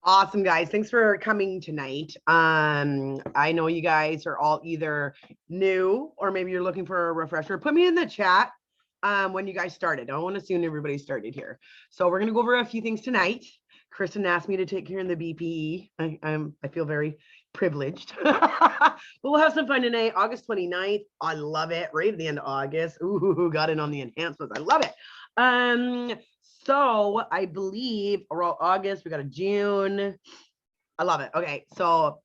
Awesome, guys. Thanks for coming tonight. I know you guys are all either new or maybe you're looking for a refresher. Put me in the chat when you guys started. I don't want to assume everybody started here. So we're gonna go over a few things tonight. Kristen asked me to take care of the BPE. I feel very privileged. But we'll have some fun tonight. August 29th. I love it. Right at the end of August. Ooh, got in on the enhancements. I love it. So I believe around August, we got a June. I love it. Okay, so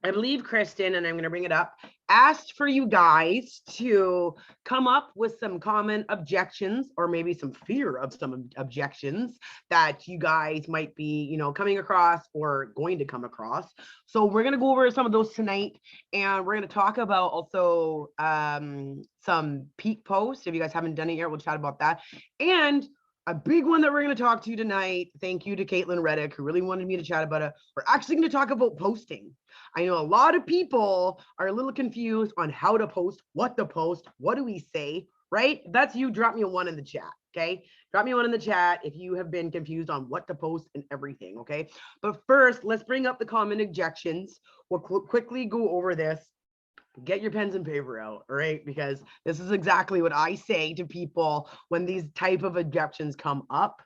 I believe Kristen, and I'm going to bring it up, asked for you guys to come up with some common objections or maybe some fear of some objections that you guys might be, coming across or going to come across. So we're going to go over some of those tonight, and we're going to talk about also some peak posts. If you guys haven't done it yet, we'll chat about that. And a big one that we're going to talk to tonight. Thank you to Caitlin Reddick, who really wanted me to chat about it. We're actually going to talk about posting. I know a lot of people are a little confused on how to post, what to post, what do we say, right? If that's you, drop me a one in the chat, okay? Drop me one in the chat if you have been confused on what to post and everything, okay? But first, let's bring up the common objections. We'll quickly go over this. Get your pens and paper out, all right? Because this is exactly what I say to people when these type of objections come up.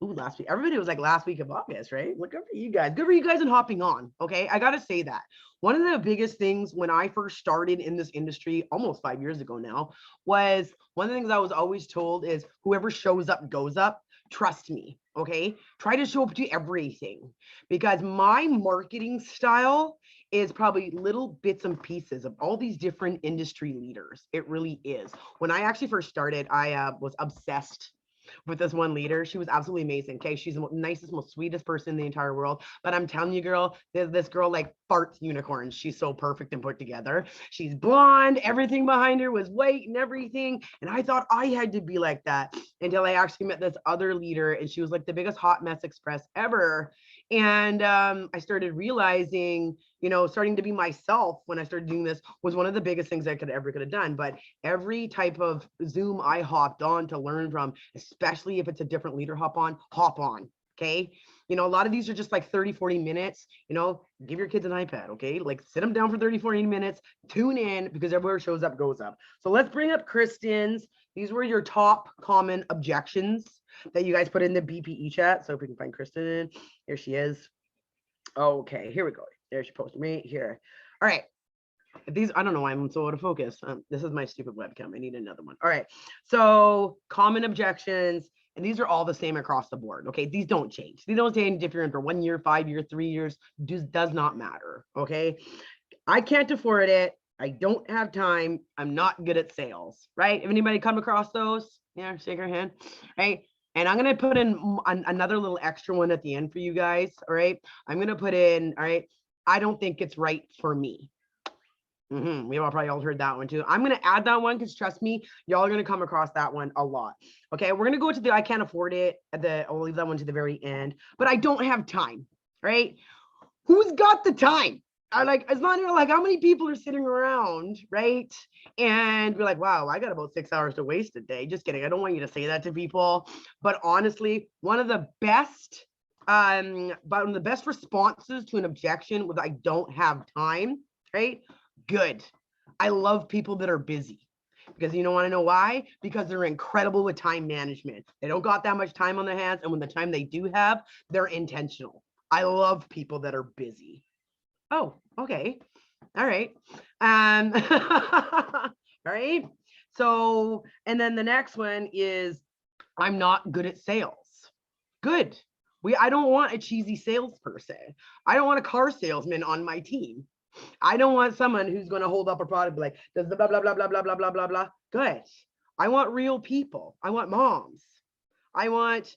Ooh, last week. Everybody was like last week of August, right? Look, good for you guys. Good for you guys and hopping on. Okay. I got to say that. One of the biggest things when I first started in this industry almost 5 years ago now was one of the things I was always told is whoever shows up goes up. Trust me. Okay. Try to show up to everything because my marketing style is probably little bits and pieces of all these different industry leaders. It really is. When I actually first started, I was obsessed with this one leader. She was absolutely amazing. Okay. She's the nicest, most sweetest person in the entire world. But I'm telling you, girl, this girl like farts unicorns. She's so perfect and put together. She's blonde. Everything behind her was white and everything. And I thought I had to be like that until I actually met this other leader. And she was like the biggest hot mess express ever. And I started realizing, starting to be myself when I started doing this was one of the biggest things I could have done. But every type of Zoom I hopped on to learn from, especially if it's a different leader, hop on. Okay. A lot of these are just like 30, 40 minutes, give your kids an iPad. Okay. Like sit them down for 30, 40 minutes, tune in because everywhere shows up, goes up. So let's bring up Kristen's. These were your top common objections that you guys put in the BPE chat. So if we can find Kristen, here she is. Okay, here we go. There she posted right here. All right. These, I don't know why I'm so out of focus. This is my stupid webcam. I need another one. All right. So common objections, and these are all the same across the board. Okay. These don't change. These don't change if you're in for 1 year, 5 years, 3 years, does not matter. Okay. I can't afford it. I don't have time. I'm not good at sales, right? If anybody come across those, yeah, shake your hand, right? And I'm going to put in another little extra one at the end for you guys, all right? I'm going to put in, all right, I don't think it's right for me. We've all probably all heard that one too. I'm going to add that one because trust me, y'all are going to come across that one a lot. Okay, we're going to go to the I can't afford it. I'll leave that one to the very end, but I don't have time, right? Who's got the time? It's not even like how many people are sitting around, right? And we're like, wow, I got about 6 hours to waste a day. Just kidding. I don't want you to say that to people. But honestly, one of the best responses to an objection was I don't have time, right? Good. I love people that are busy. Because you don't want to know why? Because they're incredible with time management. They don't got that much time on their hands. And when the time they do have, they're intentional. I love people that are busy. Oh, okay. All right. All right. So, and then the next one is I'm not good at sales. Good. I don't want a cheesy salesperson. I don't want a car salesman on my team. I don't want someone who's going to hold up a product like does the blah blah blah blah blah blah blah blah blah. Good. I want real people. I want moms. I want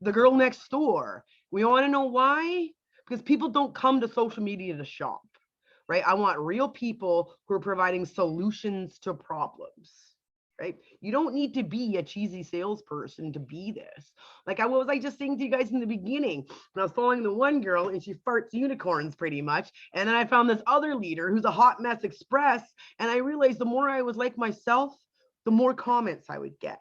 the girl next door. We want to know why? Because people don't come to social media to shop, right? I want real people who are providing solutions to problems, right? You don't need to be a cheesy salesperson to be this. Like I was just saying to you guys in the beginning, when I was following the one girl and she farts unicorns pretty much. And then I found this other leader who's a hot mess express. And I realized the more I was like myself, the more comments I would get.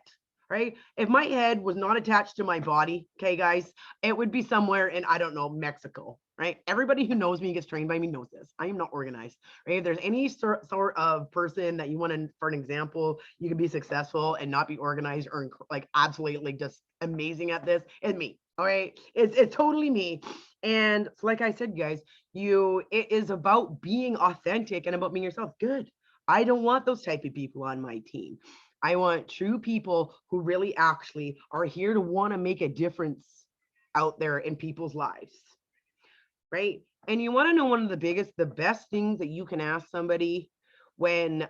right? If my head was not attached to my body, okay, guys, it would be somewhere in, I don't know, Mexico, right? Everybody who knows me and gets trained by me knows this. I am not organized, right? If there's any sort of person that you want to, for an example, you can be successful and not be organized or like absolutely just amazing at this, it's me. All right. It's totally me. And so, like I said, guys, it is about being authentic and about being yourself. Good. I don't want those type of people on my team. I want true people who really actually are here to want to make a difference out there in people's lives, right? And you want to know one of the best things that you can ask somebody when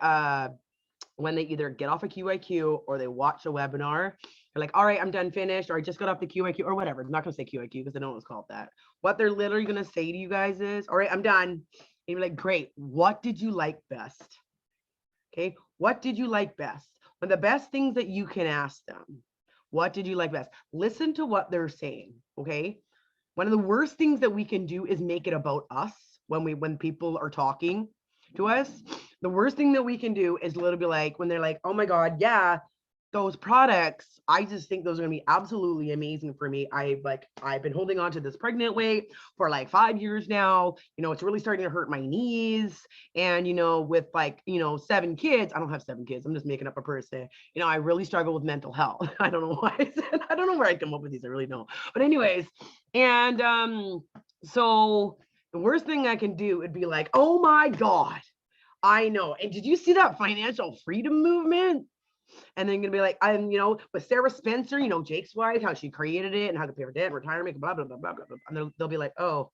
they either get off a QIQ or they watch a webinar. They're like, all right, I'm done, finished, or I just got off the QIQ or whatever. I'm not going to say QIQ because I don't know what's called that. What they're literally going to say to you guys is, all right, I'm done. And you're like, great. What did you like best? Okay. What did you like best? One of the best things that you can ask them. What did you like best? Listen to what they're saying. Okay. One of the worst things that we can do is make it about us when people are talking to us. The worst thing that we can do is literally be like, when they're like, oh my God, yeah, those products, I just think those are gonna be absolutely amazing for me. I've been holding on to this pregnant weight for like 5 years now. It's really starting to hurt my knees. And with 7 kids, I don't have 7 kids. I'm just making up a person. I really struggle with mental health. I don't know why I said, I don't know where I come up with these. I really don't. But anyways, and so the worst thing I can do would be like, oh my God, I know. And did you see that financial freedom movement? And then gonna be like, with Sarah Spencer, Jake's wife, how she created it and how to pay her debt, retirement, blah, blah, blah, blah, blah, blah. And they'll be like, oh,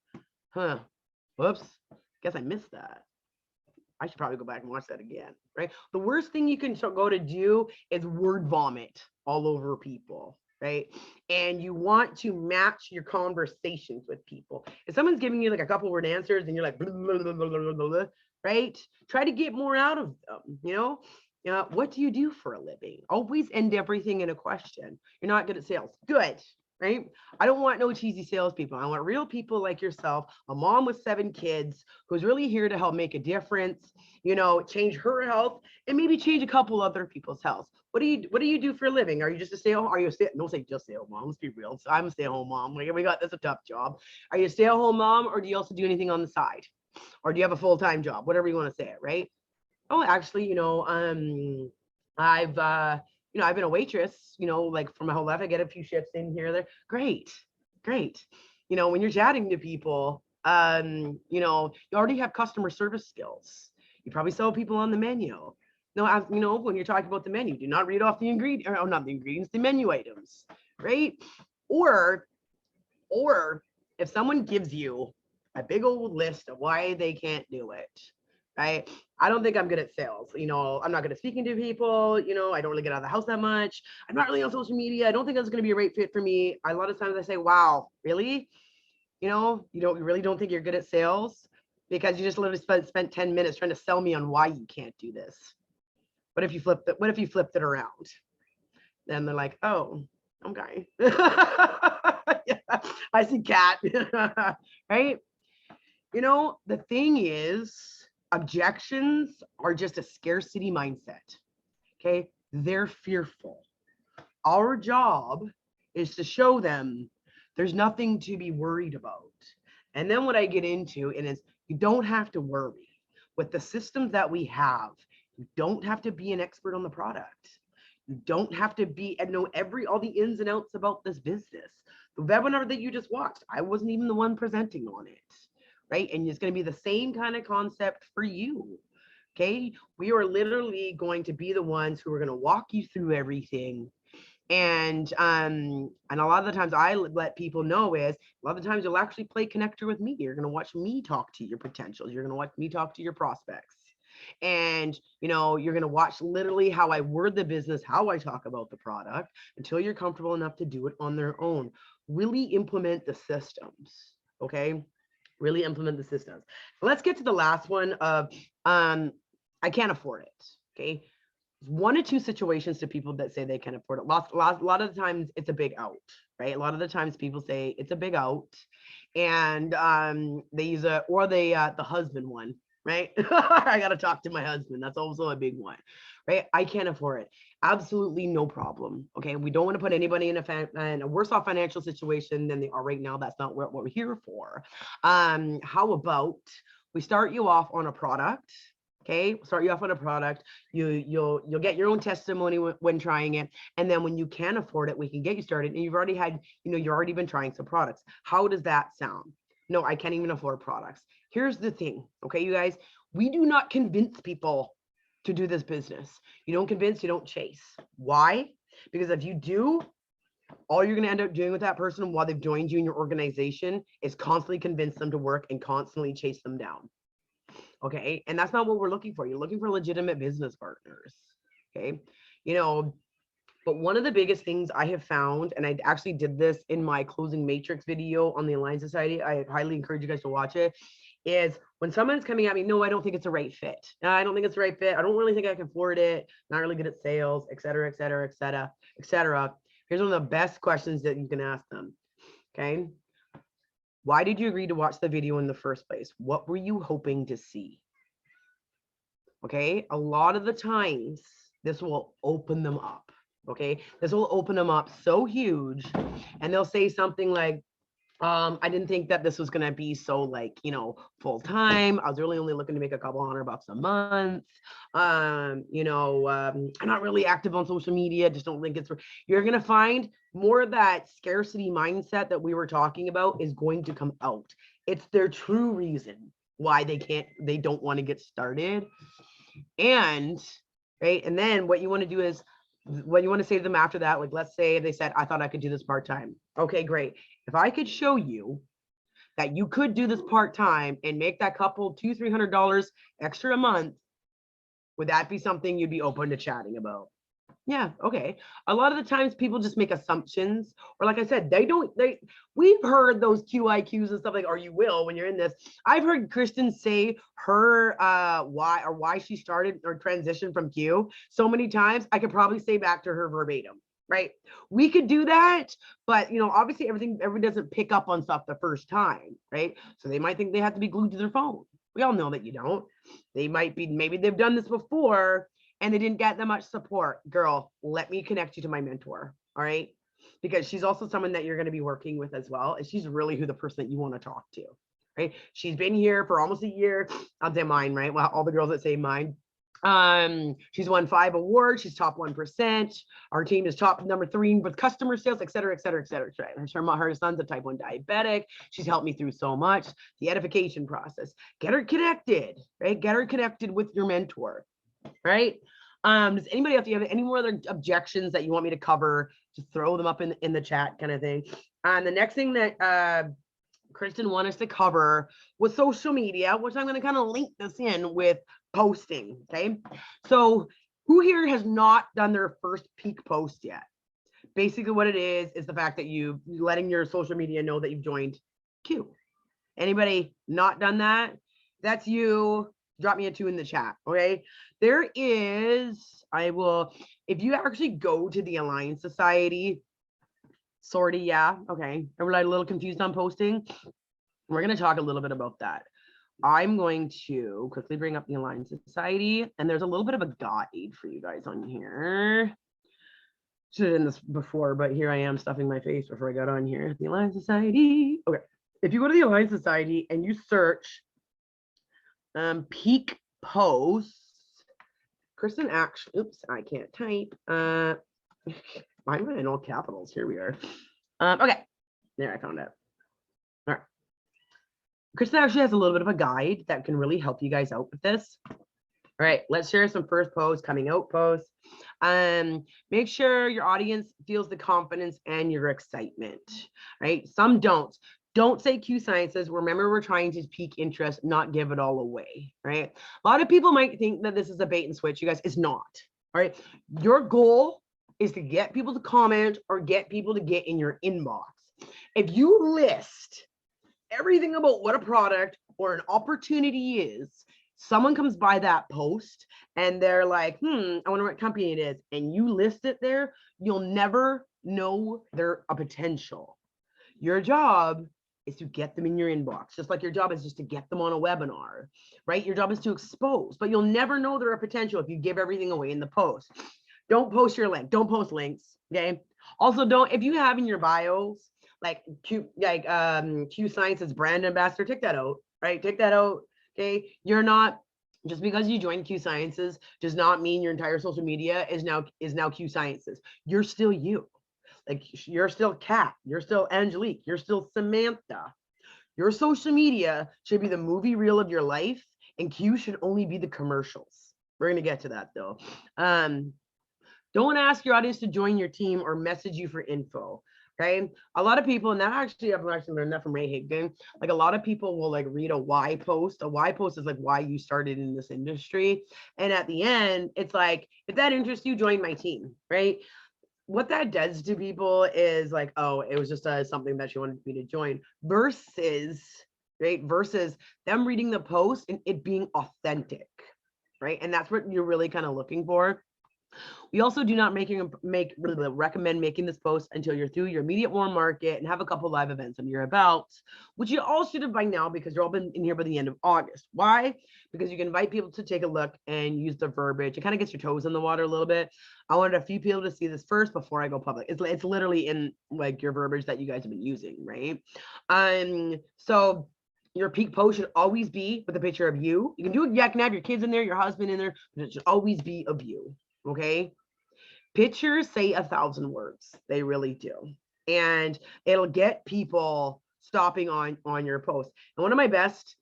whoops, guess I missed that. I should probably go back and watch that again, right? The worst thing you can go to do is word vomit all over people, right? And you want to match your conversations with people. If someone's giving you like a couple word answers and you're like, blah, blah, blah, blah, blah, blah, right? Try to get more out of them, what do you do for a living? Always end everything in a question. You're not good at sales. Good, right? I don't want no cheesy salespeople. I want real people like yourself, a mom with 7 kids who's really here to help make a difference, change her health and maybe change a couple other people's health. What do you do for a living? Are you just a stay-at-home? Are you don't say just stay-at-home mom. Let's be real. So I'm a stay-at-home mom. We got this a tough job. Are you a stay-at-home mom, or do you also do anything on the side? Or do you have a full-time job? Whatever you want to say it, right? Oh, actually, I've been a waitress, like for my whole life. I get a few shifts in here or there. Great. When you're chatting to people, you already have customer service skills. You probably sell people on the menu. No, when you're talking about the menu, do not read off the ingredient, or not the ingredients, the menu items, right? Or if someone gives you a big old list of why they can't do it, right? I don't think I'm good at sales. I'm not good at speaking to people. I don't really get out of the house that much. I'm not really on social media. I don't think that's going to be a right fit for me. A lot of times I say, wow, really? You really don't think you're good at sales because you just literally spent 10 minutes trying to sell me on why you can't do this. What if you flipped it around? Then they're like, oh, okay. Yeah, I see cat, right? The thing is, objections are just a scarcity mindset. Okay. They're fearful. Our job is to show them there's nothing to be worried about. And then what I get into is you don't have to worry. With the systems that we have, you don't have to be an expert on the product. You don't have to be and know all the ins and outs about this business. The webinar that you just watched, I wasn't even the one presenting on it. Right? And it's going to be the same kind of concept for you. Okay. We are literally going to be the ones who are going to walk you through everything. And a lot of the times I let people know is a lot of the times you'll actually play connector with me. You're going to watch me talk to your potentials. You're going to watch me talk to your prospects. And, you're going to watch literally how I word the business, how I talk about the product until you're comfortable enough to do it on their own. Really implement the systems. Okay. Really implement the systems. Let's get to the last one of I can't afford it. Okay. 1 or 2 situations to people that say they can afford it. A lot of the times it's a big out, right? A lot of the times people say it's a big out, and they use the husband one, right? I got to talk to my husband. That's also a big one, right? I can't afford it. Absolutely no problem. Okay. We don't want to put anybody in a worse off financial situation than they are right now. That's not what we're here for. How about we start you off on a product? Okay, start you off on a product. You'll get your own testimony when trying it, and then when you can afford it, we can get you started. And you've already had, you've already been trying some products. How does that sound? No, I can't even afford products. Here's the thing, okay, you guys, we do not convince people to do this business. You don't convince, you don't chase. Why? Because if you do, all you're going to end up doing with that person while they've joined you in your organization is constantly convince them to work and constantly chase them down. Okay. And that's not what we're looking for. You're looking for legitimate business partners. Okay. But one of the biggest things I have found, and I actually did this in my closing matrix video on the Alliance Society, I highly encourage you guys to watch it, is when someone's coming at me, no, I don't think it's a right fit. No, I don't think it's the right fit. I don't really think I can afford it. Not really good at sales, et cetera, et cetera, et cetera, et cetera. Here's one of the best questions that you can ask them. Okay. Why did you agree to watch the video in the first place? What were you hoping to see? Okay. A lot of the times this will open them up. Okay. This will open them up so huge. And they'll say something like, I didn't think that this was going to be so full time. I was really only looking to make a couple $100 a month. I'm not really active on social media. Just don't think it's, you're going to find more of that scarcity mindset that we were talking about is going to come out. It's their true reason why they don't want to get started. And right. And then what you want to do is, what you want to say to them after that, like, let's say they said, I thought I could do this part-time. Okay, great. If I could show you that you could do this part-time and make that couple $200-300 extra a month, would that be something you'd be open to chatting about? Yeah, okay. A lot of the times people just make assumptions, or like I said, we've heard those QIQs and stuff like, or you will when you're in this. I've heard Kristen say her why she started or transitioned from Q so many times. I could probably say back to her verbatim, right? We could do that, but obviously everybody doesn't pick up on stuff the first time, right? So they might think they have to be glued to their phone. We all know that you don't. They might be, maybe they've done this before and they didn't get that much support. Girl, let me connect you to my mentor. All right. Because she's also someone that you're going to be working with as well. And she's really who the person that you want to talk to. Right. She's been here for almost a year. I'll say mine, right? Well, all the girls that say mine. She's won 5 awards. She's top 1%. Our team is top number 3 with customer sales, et cetera, et cetera, et cetera. Her son's a type 1 diabetic. She's helped me through so much. The edification process. Get her connected, right? Get her connected with your mentor. Right. Does anybody else, do you have any more other objections that you want me to cover? Just throw them up in the chat kind of thing. And the next thing that Kristen wanted us to cover was social media, which I'm going to kind of link this in with posting. Okay. So who here has not done their first peak post yet? Basically what it is the fact that you letting your social media know that you've joined Q. Anybody not done that? That's you. Drop me a 2 in the chat. Okay. There is, if you actually go to the Alliance Society, sort of, yeah. Okay. And we're like a little confused on posting. We're going to talk a little bit about that. I'm going to quickly bring up the Alliance Society, and there's a little bit of a guide for you guys on here. Should have done this before, but here I am stuffing my face before I got on here. The Alliance Society. Okay. If you go to the Alliance Society and you search peak posts, Kristen actually, oops, I can't type. I'm in all capitals. Here we are. Okay, there, I found it. All right. Kristen actually has a little bit of a guide that can really help you guys out with this. All right, let's share some first posts, coming out posts. Make sure your audience feels the confidence and your excitement, right? Some don't. Don't say Q Sciences. Remember, we're trying to pique interest, not give it all away, right? A lot of people might think that this is a bait and switch. You guys, it's not, all right? Your goal is to get people to comment or get people to get in your inbox. If you list everything about what a product or an opportunity is, someone comes by that post and they're like, I wonder what company it is. And you list it there, you'll never know they're a potential. Your job is to get them in your inbox, just like your job is just to get them on a webinar, right? Your job is to expose, but you'll never know their potential if you give everything away in the post. Don't post your link. Don't post links. Okay. Also, don't, if you have in your bios like Q Science's brand ambassador, take that out, right? Take that out. Okay. You're not, just because you joined Q Sciences does not mean your entire social media is now Q Sciences. You're still you. Like, you're still Kat, you're still Angelique, you're still Samantha. Your social media should be the movie reel of your life, and Q should only be the commercials. We're gonna get to that though. Don't ask your audience to join your team or message you for info. Okay. A lot of people, and that actually, I've actually learned that from Ray Higdon. Like, a lot of people will like read a why post. A why post is like why you started in this industry. And at the end, it's like, if that interests you, join my team. Right. What that does to people is like, oh, it was just something that she wanted me to join, versus, right, versus them reading the post and it being authentic. Right. And that's what you're really kind of looking for. We also do not recommend making this post until you're through your immediate warm market and have a couple live events under your belt, which you all should have by now because you're all been in here by the end of August. Why? Because you can invite people to take a look and use the verbiage. It kind of gets your toes in the water a little bit. I wanted a few people to see this first before I go public. It's literally in like your verbiage that you guys have been using, right? So your peak post should always be with a picture of you. You can do it. You can have your kids in there, your husband in there, but it should always be of you. Okay. Pictures say 1,000 words. They really do. And it'll get people stopping on your post. And one of my best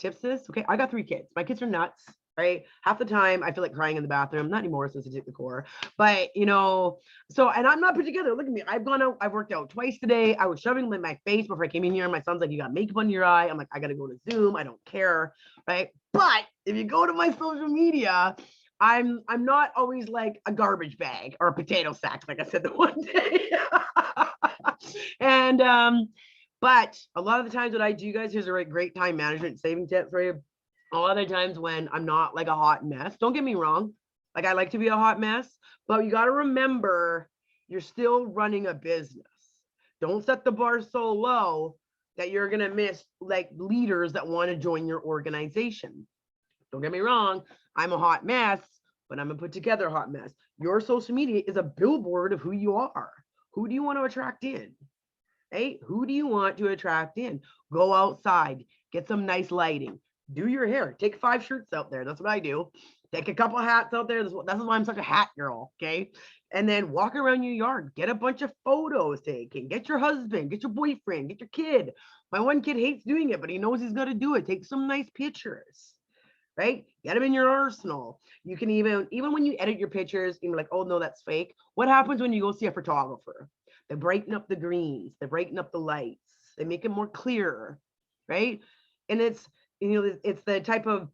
tips is, okay, I got 3 kids. My kids are nuts, right? Half the time I feel like crying in the bathroom, not anymore since I took the core, but you know, so, and I'm not put together. Look at me. I've gone out, I've worked out twice today. I was shoving them in my face before I came in here. My son's like, you got makeup under your eye. I'm like, I got to go to Zoom. I don't care. Right. But if you go to my social media, I'm not always like a garbage bag or a potato sack, like I said the one day. And but a lot of the times what I do, guys, here's a great time management saving tip for you. A lot of the times when I'm not like a hot mess, don't get me wrong, like I like to be a hot mess, but you got to remember you're still running a business. Don't set the bar so low that you're gonna miss like leaders that want to join your organization. Don't get me wrong, I'm a hot mess, but I'm a put together hot mess. Your social media is a billboard of who you are. Who do you want to attract in? Hey, who do you want to attract in? Go outside, get some nice lighting, do your hair, take 5 shirts out there. That's what I do. Take a couple hats out there. That's why I'm such a hat girl. Okay. And then walk around your yard, get a bunch of photos taken, get your husband, get your boyfriend, get your kid. My one kid hates doing it, but he knows he's got to do it. Take some nice pictures. Right? Get them in your arsenal. You can even when you edit your pictures, you're like, oh no, that's fake. What happens when you go see a photographer? They brighten up the greens, they brighten up the lights, they make it more clear, right? And it's it's the type of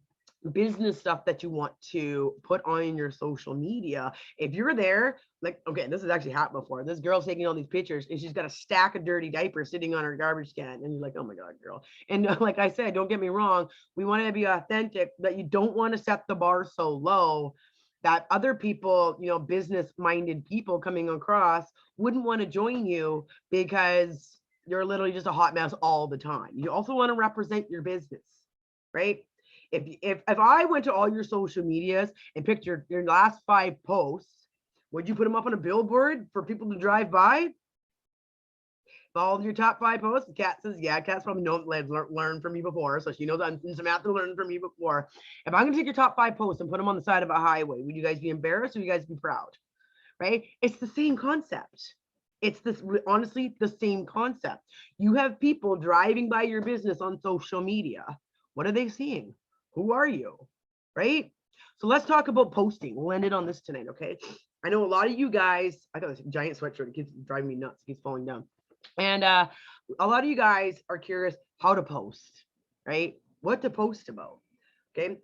business stuff that you want to put on your social media. If you're there, like, okay, this has actually happened before. This girl's taking all these pictures and she's got a stack of dirty diapers sitting on her garbage can. And you're like, oh my God, girl. And like I said, don't get me wrong. We want to be authentic, but you don't want to set the bar so low that other people, business-minded people coming across wouldn't want to join you because you're literally just a hot mess all the time. You also want to represent your business, right? If I went to all your social medias and picked your last 5 posts, would you put them up on a billboard for people to drive by? All of your top 5 posts, Kat says, yeah, Kat's probably learned from me before, so she knows I'm Samantha learned from me before. If I'm gonna take your top 5 posts and put them on the side of a highway, would you guys be embarrassed or would you guys be proud? Right? It's the same concept. It's honestly the same concept. You have people driving by your business on social media. What are they seeing? Who are you? Right? So let's talk about posting. We'll end it on this tonight, okay? I know a lot of you guys, I got this giant sweatshirt. It keeps driving me nuts. It keeps falling down. And a lot of you guys are curious how to post, right? What to post about, okay?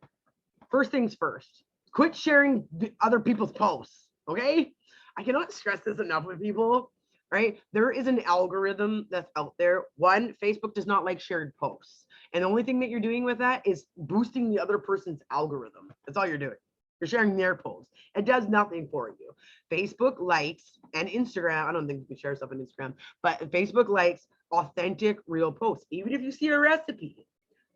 First things first, quit sharing other people's posts, okay? I cannot stress this enough with people, right? There is an algorithm that's out there. One, Facebook does not like shared posts. And the only thing that you're doing with that is boosting the other person's algorithm. That's all you're doing. You're sharing their posts. It does nothing for you. Facebook likes and Instagram. I don't think you can share stuff on Instagram, but Facebook likes authentic, real posts. Even if you see a recipe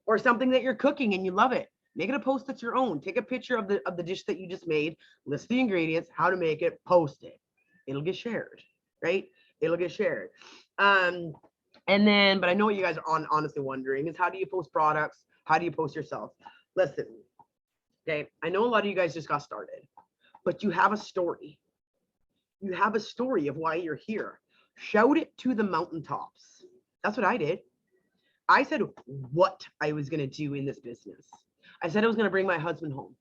or something that you're cooking and you love it, make it a post that's your own. Take a picture of the dish that you just made, list the ingredients, how to make it, post it. It'll get shared, right? It'll get shared. Um, and then, but I know what you guys are honestly wondering is, how do you post products? How do you post yourself? Listen, okay, I know a lot of you guys just got started, but you have a story. You have a story of why you're here. Shout it to the mountaintops. That's what I did. I said what I was going to do in this business. I said I was going to bring my husband home.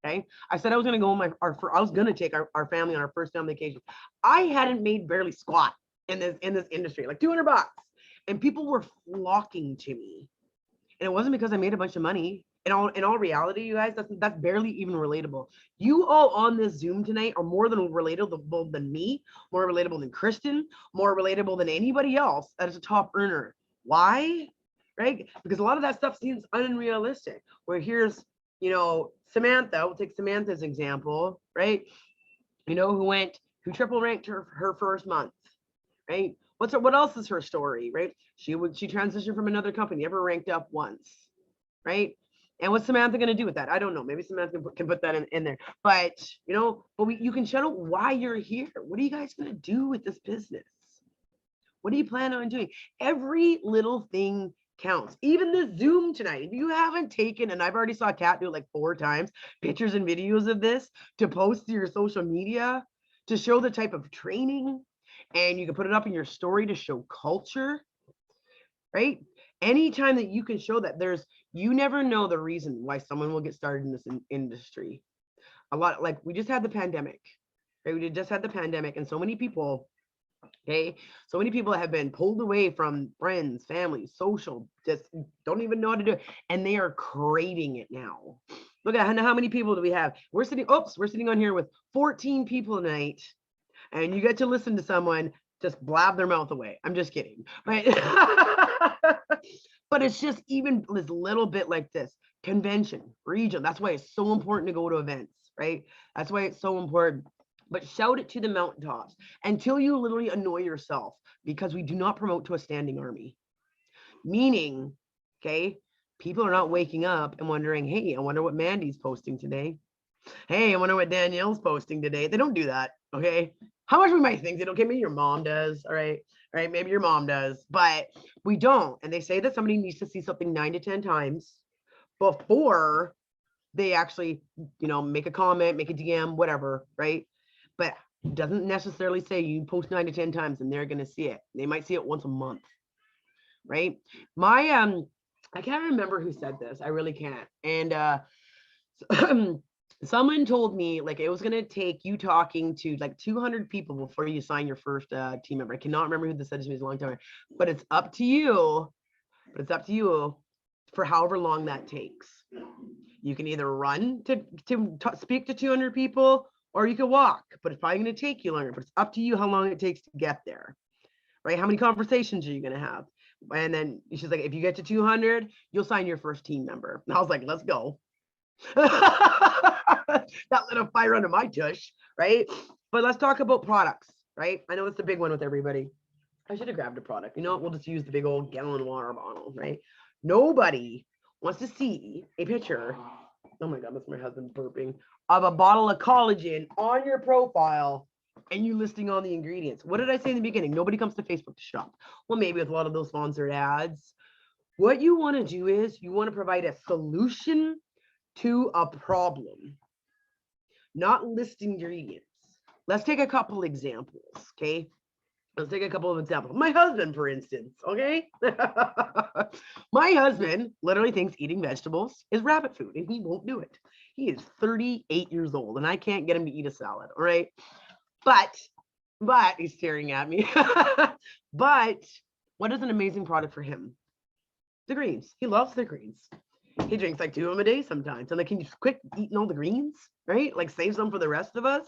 Okay. I said I was going to go on I was going to take our family on our first family vacation. I hadn't made barely squat in this industry, like $200, and people were flocking to me. And it wasn't because I made a bunch of money. In all reality, you guys, that's barely even relatable. You all on this Zoom tonight are more than relatable than me, more relatable than Kristen, more relatable than anybody else that is a top earner. Why? Right? Because a lot of that stuff seems unrealistic. Where here's, Samantha, we'll take Samantha's example, right? Who triple ranked her first month, right? What else is her story, right? She transitioned from another company, never ranked up once, right? And what's Samantha going to do with that? I don't know. Maybe Samantha can put that in there. But, you can shout out why you're here. What are you guys going to do with this business? What do you plan on doing? Every little thing counts. Even the Zoom tonight. If you haven't taken, and I've already saw Kat do it like 4 times, pictures and videos of this to post to your social media to show the type of training, and you can put it up in your story to show culture, right? Anytime that you can show that, you never know the reason why someone will get started in this industry. A lot, like we just had the pandemic, right? We just had the pandemic, and so many people, okay, so many people have been pulled away from friends, family, social, just don't even know how to do it, and they are craving it now. Look at how many people do we have? We're sitting on here with 14 people tonight, and you get to listen to someone just blab their mouth away. I'm just kidding, right? But it's just even this little bit like this. Convention, region. That's why it's so important to go to events, right? That's why it's so important. But shout it to the mountaintops until you literally annoy yourself, because we do not promote to a standing army. Meaning, okay, people are not waking up and wondering, hey, I wonder what Mandy's posting today. Hey, I wonder what Danielle's posting today. They don't do that, okay? How much we might think that, okay, maybe your mom does, all right? Right, maybe your mom does, but we don't. And they say that somebody needs to see something 9 to 10 times before they actually, make a comment, make a DM, whatever, right? But it doesn't necessarily say you post 9 to 10 times and they're going to see it. They might see it once a month, right? I can't remember who said this. I really can't. And someone told me like it was going to take you talking to like 200 people before you sign your first team member. I cannot remember who this said to me. It's a long time, but it's up to you. For however long that takes. You can either run to speak to 200 people, or you can walk, but it's probably going to take you longer. But it's up to you how long it takes to get there, right? How many conversations are you going to have? And then she's like, if you get to 200, you'll sign your first team member. And I was like, let's go. That lit a fire under my tush, right? But let's talk about products, right? I know it's the big one with everybody. I should have grabbed a product. You know what? We'll just use the big old gallon water bottle, right? Nobody wants to see a picture. Oh my God, that's my husband burping. Of a bottle of collagen on your profile and you listing all the ingredients. What did I say in the beginning? Nobody comes to Facebook to shop. Well, maybe with a lot of those sponsored ads. What you want to do is you want to provide a solution to a problem, not list ingredients. Let's take a couple examples, okay? Let's take a couple of examples. My husband, for instance, okay? My husband literally thinks eating vegetables is rabbit food, and he won't do it. He is 38 years old, and I can't get him to eat a salad, all right? But he's staring at me. But what is an amazing product for him? The greens. He loves the greens. He drinks like 2 of them a day sometimes. And like, can you quit eating all the greens, right? Like save some for the rest of us,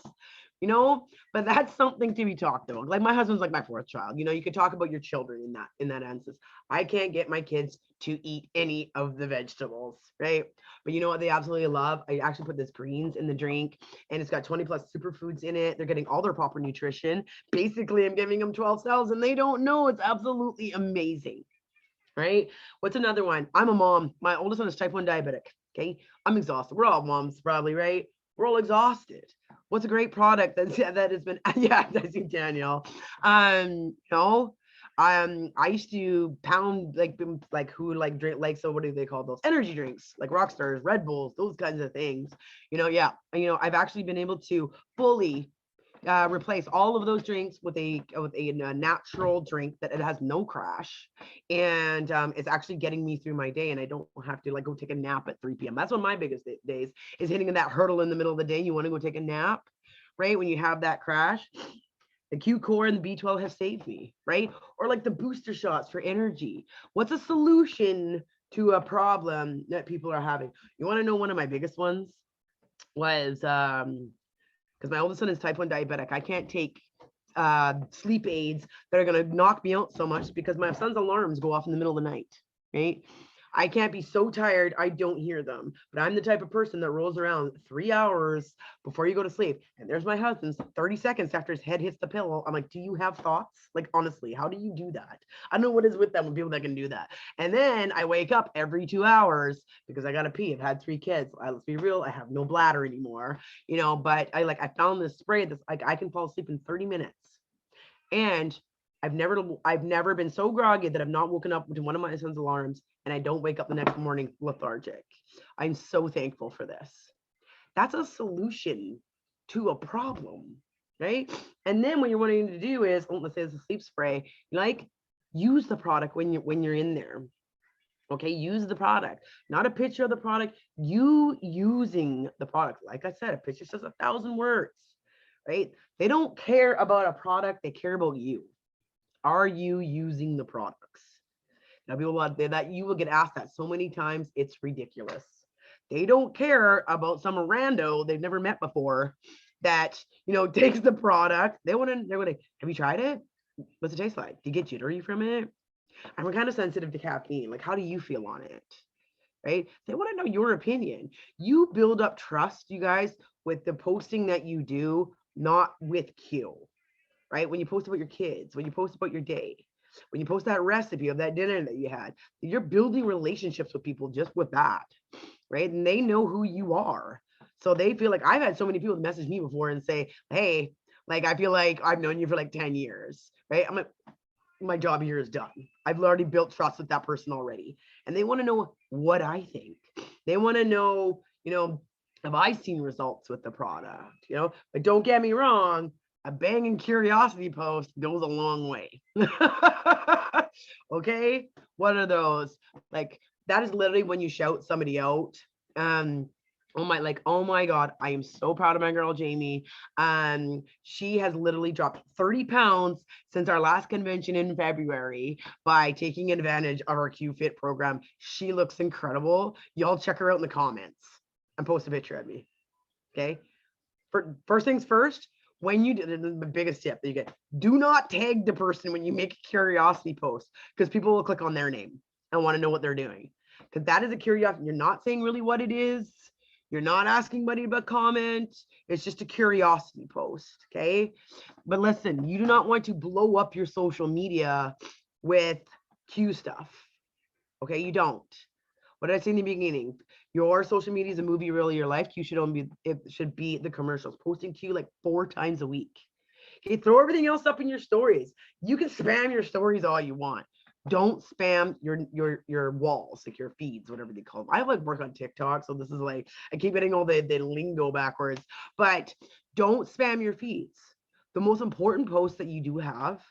you know? But that's something to be talked about. Like my husband's like my fourth child. You know, you could talk about your children in that instance. I can't get my kids to eat any of the vegetables, right? But you know what they absolutely love? I actually put this greens in the drink and it's got 20 plus superfoods in it. They're getting all their proper nutrition. Basically, I'm giving them 12 cells and they don't know. It's absolutely amazing. Right? What's another one? I'm a mom. My oldest son is type 1 diabetic. Okay. I'm exhausted. We're all moms, probably, right? We're all exhausted. What's a great product that has been, yeah, I see Danielle. You know, I used to pound like who like drink like, so what do they call those energy drinks, like Rockstars, Red Bulls, those kinds of things, you know? Yeah, you know, I've actually been able to fully replace all of those drinks with a natural drink that it has no crash, and it's actually getting me through my day, and I don't have to like go take a nap at 3 p.m. That's one of my biggest days, is hitting that hurdle in the middle of the day. You want to go take a nap, right? When you have that crash. The Q core and the B12 have saved me, right? Or like the booster shots for energy. What's a solution to a problem that people are having? You want to know one of my biggest ones was because my oldest son is type 1 diabetic. I can't take sleep aids that are going to knock me out so much because my son's alarms go off in the middle of the night, right? I can't be so tired I don't hear them. But I'm the type of person that rolls around 3 hours before you go to sleep. And there's my husband's 30 seconds after his head hits the pillow. I'm like, do you have thoughts? Like, honestly, how do you do that? I don't know what is with them with people that can do that. And then I wake up every 2 hours because I got to pee. I've had 3 kids. Let's be real. I have no bladder anymore, you know, but I found this spray that's like, I can fall asleep in 30 minutes. And I've never been so groggy that I've not woken up to one of my son's alarms and I don't wake up the next morning lethargic. I'm so thankful for this. That's a solution to a problem, right? And then what you're wanting to do is, let's say it's a sleep spray, like use the product when you're in there. Okay, use the product, not a picture of the product, you using the product. Like I said, a picture says 1,000 words, right? They don't care about a product, they care about you. Are you using the products? Now, people that you will get asked that so many times, it's ridiculous. They don't care about some rando they've never met before that, you know, takes the product. They're going to, have you tried it? What's it taste like? Do you get jittery from it? I'm kind of sensitive to caffeine. Like, how do you feel on it? Right? They want to know your opinion. You build up trust, you guys, with the posting that you do, not with Q, right? When you post about your kids, when you post about your day, when you post that recipe of that dinner that you had, you're building relationships with people just with that, right? And they know who you are. So they feel like, I've had so many people message me before and say, hey, like, I feel like I've known you for like 10 years, right? I'm like, my job here is done. I've already built trust with that person already. And they want to know what I think. They want to know, you know, have I seen results with the product, you know? But don't get me wrong, a banging curiosity post goes a long way. Okay, what are those? Like, that is literally when you shout somebody out. Oh my God, I am so proud of my girl Jaime. She has literally dropped 30 pounds since our last convention in February by taking advantage of our Q-Fit program. She looks incredible. Y'all check her out in the comments and post a picture of me. Okay, first things first, when you do the biggest tip that you get, do not tag the person when you make a curiosity post, because people will click on their name and want to know what they're doing, because that is a curiosity. You're not saying really what it is. You're not asking anybody about comment. It's just a curiosity post. Okay, but listen, you do not want to blow up your social media with Q stuff. Okay, you don't. What did I say in the beginning? Your social media is a movie reel of your life. Q should be the commercials. Posting Q like 4 times a week. Okay, throw everything else up in your stories. You can spam your stories all you want. Don't spam your walls, like your feeds, whatever they call them. I like work on TikTok, so this is like, I keep getting all the lingo backwards, but don't spam your feeds. The most important posts that you do have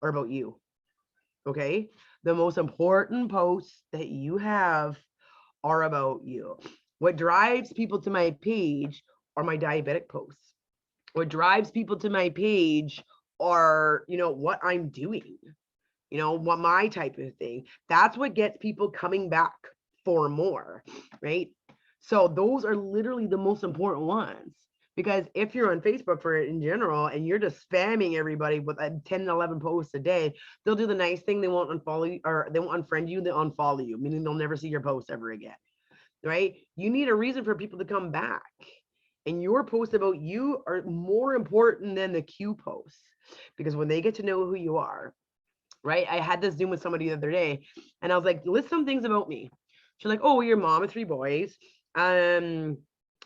are about you. Okay, the most important posts that you have are about you. What drives people to my page are my diabetic posts. What drives people to my page are, you know, what I'm doing, you know, what my type of thing. That's what gets people coming back 4 more, right? So those are literally the most important ones. Because if you're on Facebook for it in general and you're just spamming everybody with 10, 11 posts a day, they'll do the nice thing. They won't unfollow you, or they won't unfriend you. They'll unfollow you, meaning they'll never see your post ever again, right? You need a reason for people to come back. And your posts about you are more important than the Q posts, because when they get to know who you are, right? I had this Zoom with somebody the other day and I was like, list some things about me. She's like, oh, well, you're mom of 3 boys. Colton's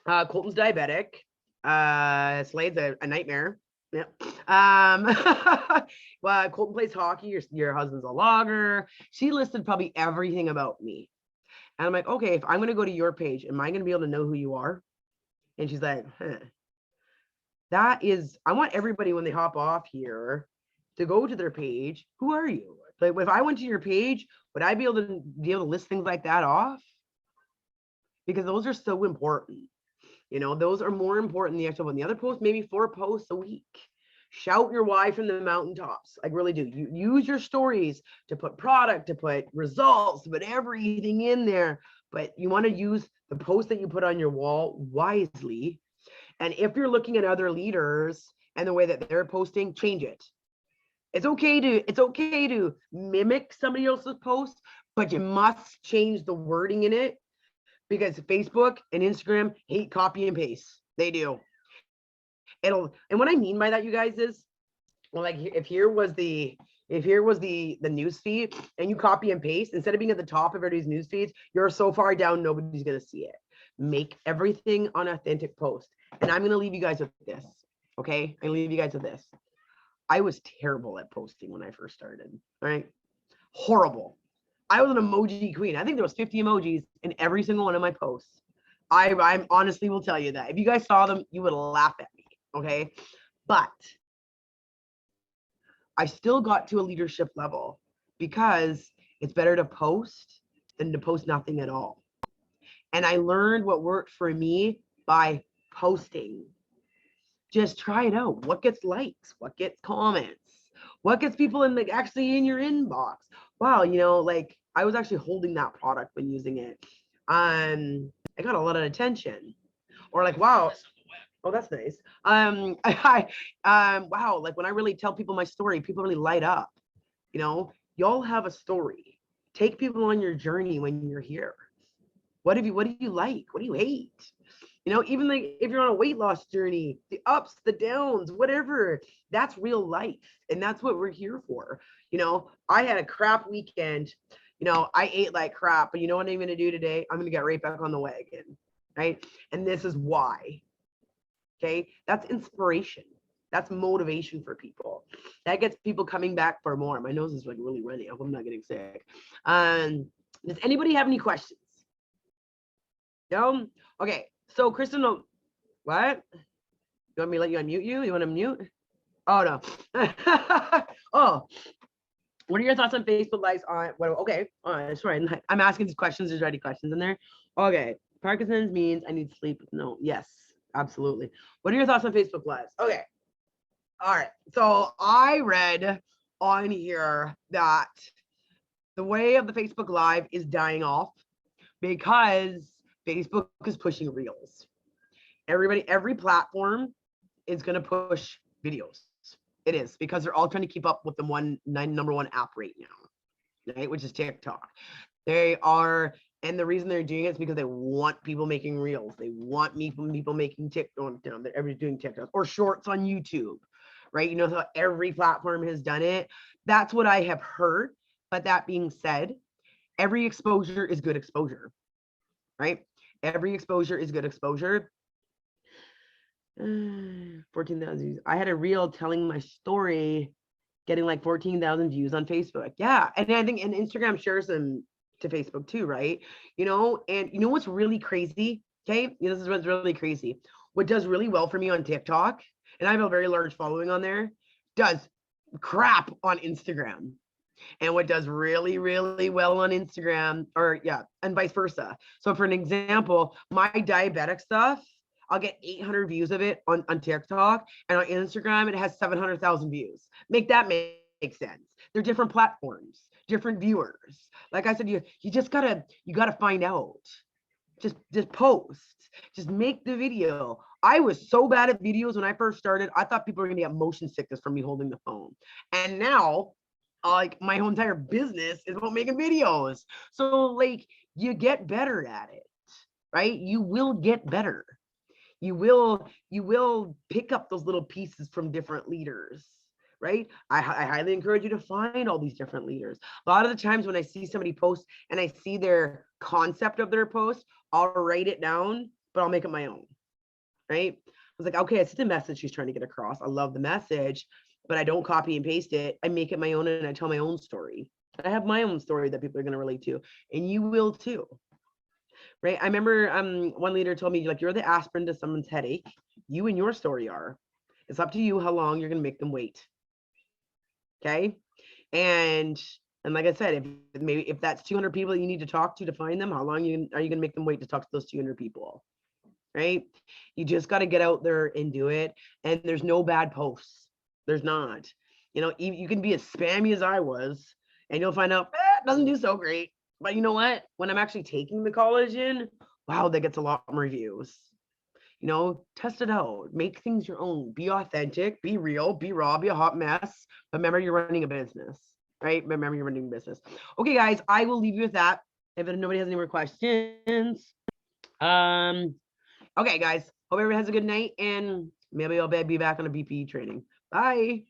diabetic. Slade's a nightmare. Yeah. Well, Colton plays hockey. Your husband's a logger. She listed probably everything about me. And I'm like, okay, if I'm going to go to your page, am I going to be able to know who you are? And she's like, that is, I want everybody when they hop off here to go to their page. Who are you? Like, if I went to your page, would I be able to list things like that off? Because those are so important. You know, those are more important than the actual one. The other post, maybe 4 posts a week. Shout your why from the mountaintops. Like, really do. You use your stories to put product, to put results, to put everything in there. But you want to use the post that you put on your wall wisely. And if you're looking at other leaders and the way that they're posting, change it. It's okay to mimic somebody else's post, but you must change the wording in it, because Facebook and Instagram hate copy and paste. They do. And what I mean by that, you guys, is, well, like, if here was the news feed and you copy and paste, instead of being at the top of everybody's news feeds, you're so far down nobody's gonna see it. Make everything an authentic post. And I'm gonna leave you guys with this. Okay, I leave you guys with this. I was terrible at posting when I first started. Right? Horrible. I was an emoji queen. I think there was 50 emojis in every single one of my posts. I honestly will tell you that. If you guys saw them, you would laugh at me, okay? But I still got to a leadership level, because it's better to post than to post nothing at all. And I learned what worked for me by posting. Just try it out. What gets likes? What gets comments? What gets people actually in your inbox? Wow, like, I was actually holding that product when using it. I got a lot of attention. Or like, wow, oh, that's nice. Wow, like, when I really tell people my story, people really light up. Y'all have a story. Take people on your journey when you're here. What do you like? What do you hate? Even like if you're on a weight loss journey, the ups, the downs, whatever, that's real life. And that's what we're here for. I had a crap weekend. I ate like crap, but you know what I'm going to do today? I'm going to get right back on the wagon. Right. And this is why. Okay. That's inspiration. That's motivation for people. That gets people coming back for more. My nose is like really runny. I hope I'm not getting sick. Does anybody have any questions? No? Okay. So, Kristen, what? You want me to let you unmute you? You want to mute? Oh, no. Oh, what are your thoughts on Facebook Lives on, okay. All right, that's right. I'm asking these questions. There's already questions in there. Okay. Parkinson's means I need sleep. No, yes, absolutely. What are your thoughts on Facebook Lives? Okay. All right. So I read on here that the way of the Facebook Live is dying off because Facebook is pushing Reels. Every platform is going to push videos. It is, because they're all trying to keep up with the number one app right now, right? Which is TikTok. They are, and the reason they're doing it is because they want people making Reels. They want people making TikTok. They're everybody's doing TikTok or shorts on YouTube, right? So every platform has done it. That's what I have heard. But that being said, every exposure is good exposure, right? Every exposure is good exposure. 14,000 views. I had a reel telling my story, getting like 14,000 views on Facebook. Yeah. And I think, and Instagram shares them to Facebook too, right? And what's really crazy? Okay. This is what's really crazy. What does really well for me on TikTok, and I have a very large following on there, does crap on Instagram. And what does really, really well on Instagram, and vice versa. So for an example, my diabetic stuff, I'll get 800 views of it on TikTok, and on Instagram, it has 700,000 views. Make that make sense. They're different platforms. different viewers. Like I said, you gotta find out. Just post, just make the video. I was so bad at videos when I first started. I thought people were gonna get motion sickness from me holding the phone. And now, like my whole entire business is about making videos. So like you get better at it, right? You will get better. You will pick up those little pieces from different leaders, right? I highly encourage you to find all these different leaders. A lot of the times when I see somebody post and I see their concept of their post, I'll write it down, but I'll make it my own, right? I was like, okay, I see the message she's trying to get across. I love the message, but I don't copy and paste it. I make it my own and I tell my own story. I have my own story that people are going to relate to, and you will too. Right. I remember one leader told me, like, you're the aspirin to someone's headache. You and your story are. It's up to you how long you're going to make them wait. Okay. And like I said, if that's 200 people that you need to talk to find them, how long are you going to make them wait to talk to those 200 people? Right. You just got to get out there and do it. And there's no bad posts. There's not. You know, you can be as spammy as I was, and you'll find out it doesn't do so great. But you know what? When I'm actually taking the collagen, wow, that gets a lot more reviews. You know, test it out. Make things your own. Be authentic. Be real. Be raw. Be a hot mess. But remember, you're running a business, right? Remember, you're running a business. Okay, guys, I will leave you with that. If nobody has any more questions, okay, guys. Hope everybody has a good night, and maybe I'll be back on a BPE training. Bye.